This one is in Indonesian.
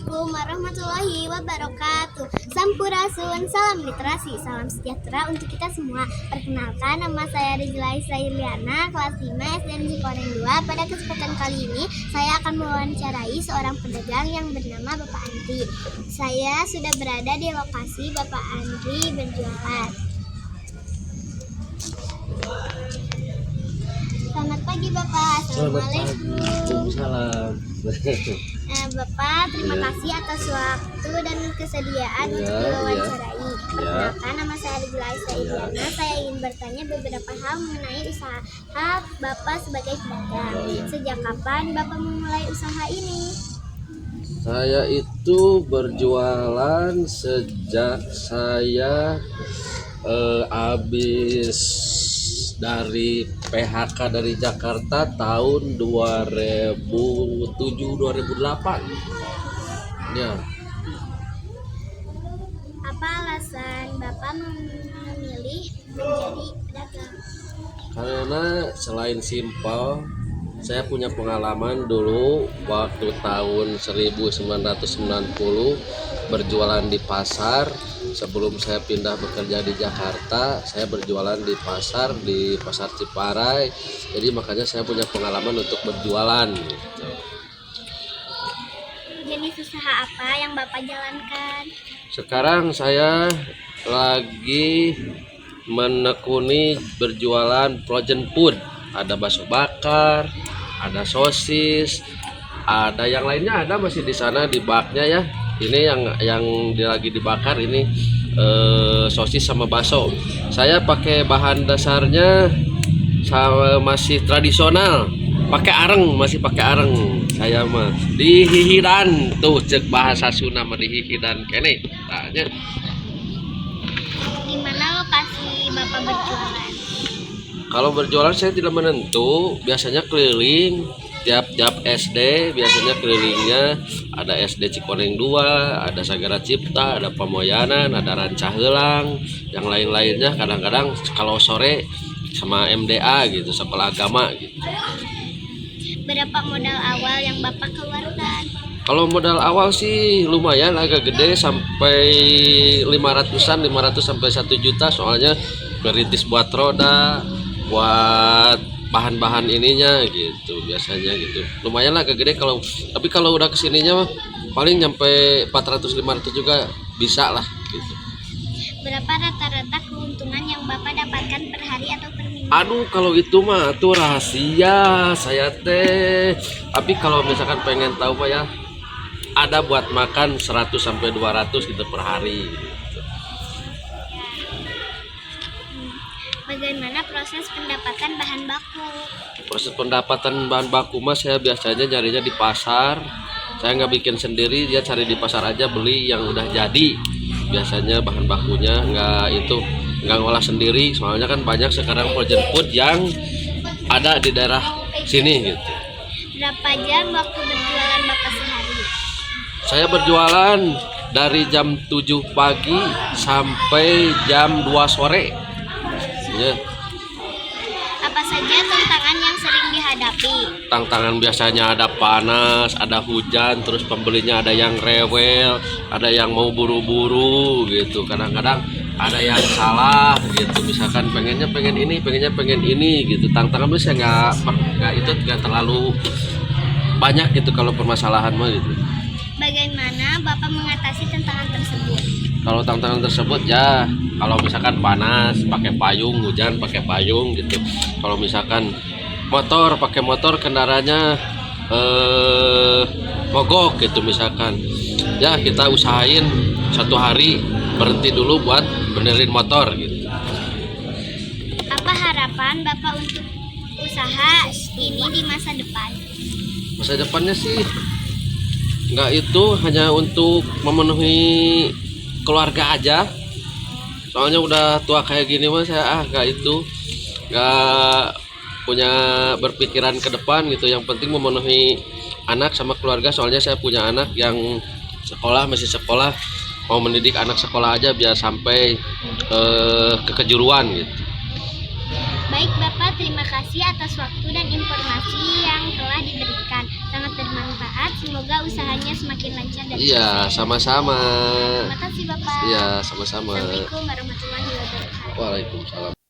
Assalamualaikum warahmatullahi wabarakatuh. Sampurasun, salam literasi, salam sejahtera untuk kita semua. Perkenalkan, nama saya Rizla Israiliana, kelas 5 SD Negeri Cikoneng 2. Pada kesempatan kali ini, saya akan mewawancarai seorang pedagang yang bernama Bapak Andri. Saya sudah berada di lokasi Bapak Andri berjualan. Selamat pagi Bapak. Assalamualaikum. Waalaikumsalam. Bapak, terima kasih atas waktu dan kesediaan untuk diwawancarai. Perkenalkan, nama saya Rizla Israiliana. Saya ingin bertanya beberapa hal mengenai usaha Bapak sebagai pedagang. Sejak kapan Bapak memulai usaha ini? Saya itu berjualan sejak saya habis dari PHK dari Jakarta tahun 2007-2008 ya. Apa alasan Bapak memilih menjadi pedagang? Karena selain simpel, saya punya pengalaman dulu waktu tahun 1990 berjualan di pasar. Sebelum saya pindah bekerja di Jakarta, saya berjualan di pasar Ciparai. Jadi makanya saya punya pengalaman untuk berjualan gitu. Jenis usaha apa yang Bapak jalankan? Sekarang saya lagi menekuni berjualan frozen food. Ada bakso bakar, ada sosis, ada yang lainnya, ada masih di sana di baknya ya. Ini yang lagi dibakar ini sosis sama bakso. Saya pakai bahan dasarnya masih tradisional, masih pakai areng. Saya mah dihihidan tuh cek bahasa Sunda mah dihihidan kene tanya. Di mana lokasi Bapak berjualan? Kalau berjualan saya tidak menentu, biasanya keliling tiap SD, biasanya kelilingnya ada SD Cikoneng 2, ada Sagara Cipta, ada Pamoyanan, ada Rancah Heulang, yang lain-lainnya. Kadang-kadang kalau sore sama MDA gitu, sekolah agama gitu. Berapa modal awal yang Bapak keluarkan? Kalau modal awal sih lumayan, agak gede, sampai 500 sampai 1 juta, soalnya merintis buat roda, buat bahan-bahan ininya gitu, biasanya gitu lumayan lah agak gede. Tapi kalau udah kesininya mah paling nyampe 400-500 juga bisa lah gitu. Berapa rata-rata keuntungan yang Bapak dapatkan per hari atau per minggu? Aduh, kalau itu mah tuh rahasia saya teh. Tapi kalau misalkan pengen tahu mah ya, ada buat makan 100 sampai 200 gitu per hari gitu. Bagaimana proses pendapatan bahan baku? Proses pendapatan bahan baku mah saya biasanya nyarinya di pasar. Saya nggak bikin sendiri, dia cari di pasar aja, beli yang udah jadi. Biasanya bahan bakunya nggak ngolah sendiri, soalnya kan banyak sekarang frozen food yang ada di daerah sini gitu. Berapa jam waktu berjualan Bapak sehari? Saya berjualan dari jam 7 pagi sampai jam 2 sore ya. Apa saja tantangan yang sering dihadapi? Tantangan biasanya ada panas, ada hujan, terus pembelinya ada yang rewel, ada yang mau buru-buru gitu. Kadang-kadang ada yang salah gitu, misalkan pengennya pengen ini gitu. Tantangannya saya nggak terlalu banyak gitu kalau permasalahan mah gitu. Bagaimana Bapak mengatasi tantangan tersebut? Kalau tantangan tersebut ya, kalau misalkan panas pakai payung, hujan pakai payung gitu. Kalau misalkan motor pakai motor, kendaraannya mogok gitu misalkan, ya kita usahain 1 hari berhenti dulu buat benerin motor gitu. Apa harapan Bapak untuk usaha ini di masa depan? Masa depannya sih nggak itu, hanya untuk memenuhi keluarga aja. Soalnya udah tua kayak gini mah saya nggak punya berpikiran ke depan gitu. Yang penting memenuhi anak sama keluarga, soalnya saya punya anak yang masih sekolah, mau mendidik anak sekolah aja biar sampai ke kejuruan gitu. Baik Bapak, terima kasih atas waktu dan informasi yang telah diberikan. Sangat bermanfaat. Semoga usahanya semakin lancar dan Iya, sukses. sama-sama. Terima kasih Bapak. Iya, sama-sama. Assalamualaikum warahmatullahi wabarakatuh. Waalaikumsalam.